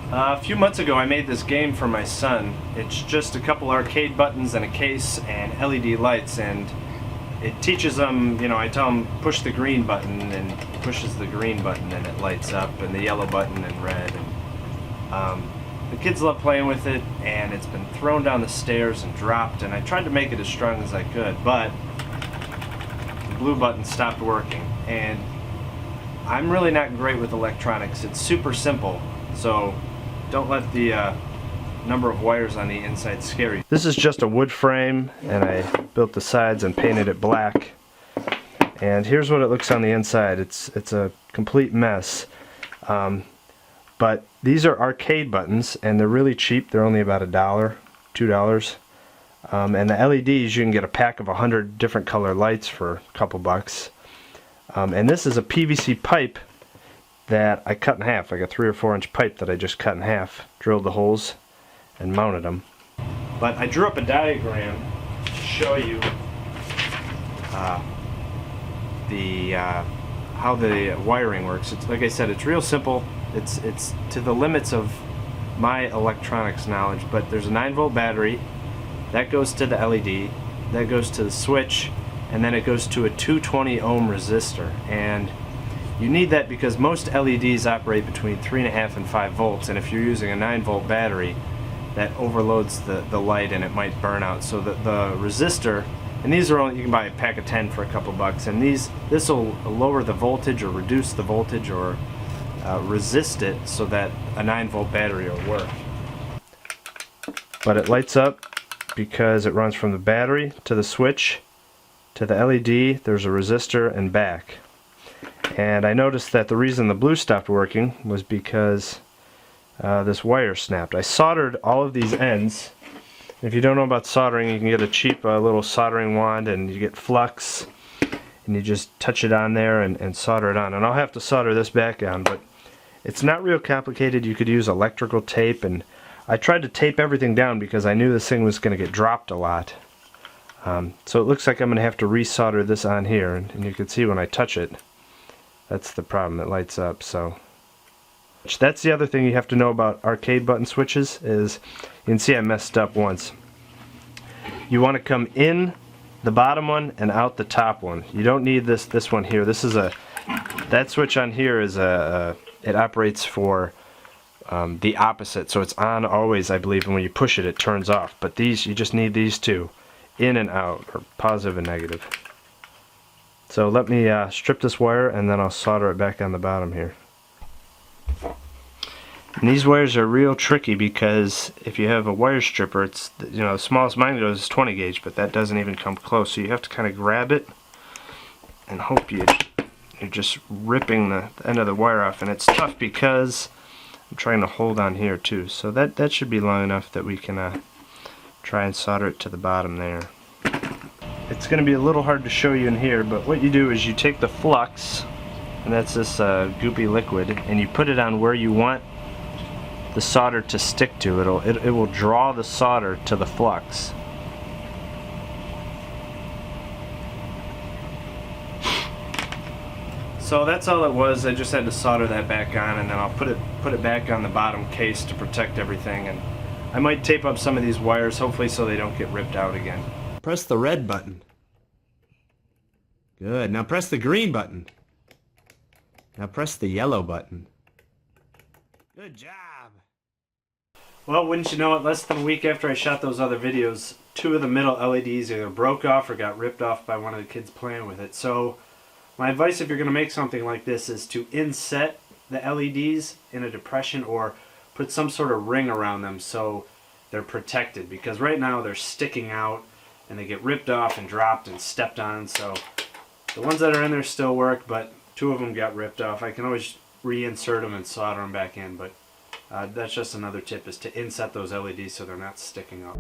A few months ago I made this game for my son. It's just a couple arcade buttons and a case and LED lights, and it teaches them, I tell him push the green button, and he pushes the green button and it lights up, and the yellow button and red. And the kids love playing with it, and it's been thrown down the stairs and dropped, and I tried to make it as strong as I could, but the blue button stopped working. And I'm really not great with electronics. It's super simple, so don't let the number of wires on the inside scare you. This is just a wood frame, and I built the sides and painted it black. And here's what it looks on the inside. It's a complete mess. But these are arcade buttons, and they're really cheap. They're only about $1, $2. And the LEDs, you can get a pack of 100 different color lights for a couple bucks. And this is a PVC pipe that I cut in half, like a 3 or 4 inch pipe that I just cut in half, drilled the holes and mounted them. But I drew up a diagram to show you how the wiring works. It's, like I said, it's real simple. It's to the limits of my electronics knowledge, but there's a 9-volt battery that goes to the LED, that goes to the switch, and then it goes to a 220 ohm resistor. And you need that because most LEDs operate between 3.5 and 5 volts, and if you're using a 9-volt battery, that overloads the light and it might burn out. So the resistor, and these are only, you can buy a pack of 10 for a couple bucks, and this will lower the voltage or reduce the voltage or resist it so that a 9-volt battery will work. But it lights up because it runs from the battery to the switch to the LED. There's a resistor and back. And I noticed that the reason the blue stopped working was because this wire snapped. I soldered all of these ends. If you don't know about soldering, you can get a cheap little soldering wand, and you get flux, and you just touch it on there and solder it on. And I'll have to solder this back on, but it's not real complicated. You could use electrical tape, and I tried to tape everything down because I knew this thing was going to get dropped a lot. So it looks like I'm going to have to resolder this on here, and you can see when I touch it, that's the problem, it lights up. So that's the other thing you have to know about arcade button switches is, you can see I messed up once. You want to come in the bottom one and out the top one. You don't need this one here. This is that switch on here is it operates for the opposite, so it's on always, I believe, and when you push it, it turns off. But these, you just need these two, in and out, or positive and negative. So let me strip this wire, and then I'll solder it back on the bottom here. And these wires are real tricky because if you have a wire stripper, it's, the smallest mine goes is 20 gauge, but that doesn't even come close. So you have to kind of grab it and hope you're just ripping the end of the wire off. And it's tough because I'm trying to hold on here too. So that should be long enough that we can try and solder it to the bottom there. It's going to be a little hard to show you in here, but what you do is you take the flux, and that's this goopy liquid, and you put it on where you want the solder to stick to. It will draw the solder to the flux. So that's all it was. I just had to solder that back on, and then I'll put it back on the bottom case to protect everything. And I might tape up some of these wires, hopefully so they don't get ripped out again. Press the red button. Good. Now press the green button. Now press the yellow button. Good job. Well, wouldn't you know it, less than a week after I shot those other videos, 2 of the middle LEDs either broke off or got ripped off by one of the kids playing with it. So my advice if you're going to make something like this is to inset the LEDs in a depression or put some sort of ring around them so they're protected, because right now they're sticking out and they get ripped off and dropped and stepped on. So the ones that are in there still work, but 2 of them got ripped off. I can always reinsert them and solder them back in, but that's just another tip, is to inset those LEDs so they're not sticking up.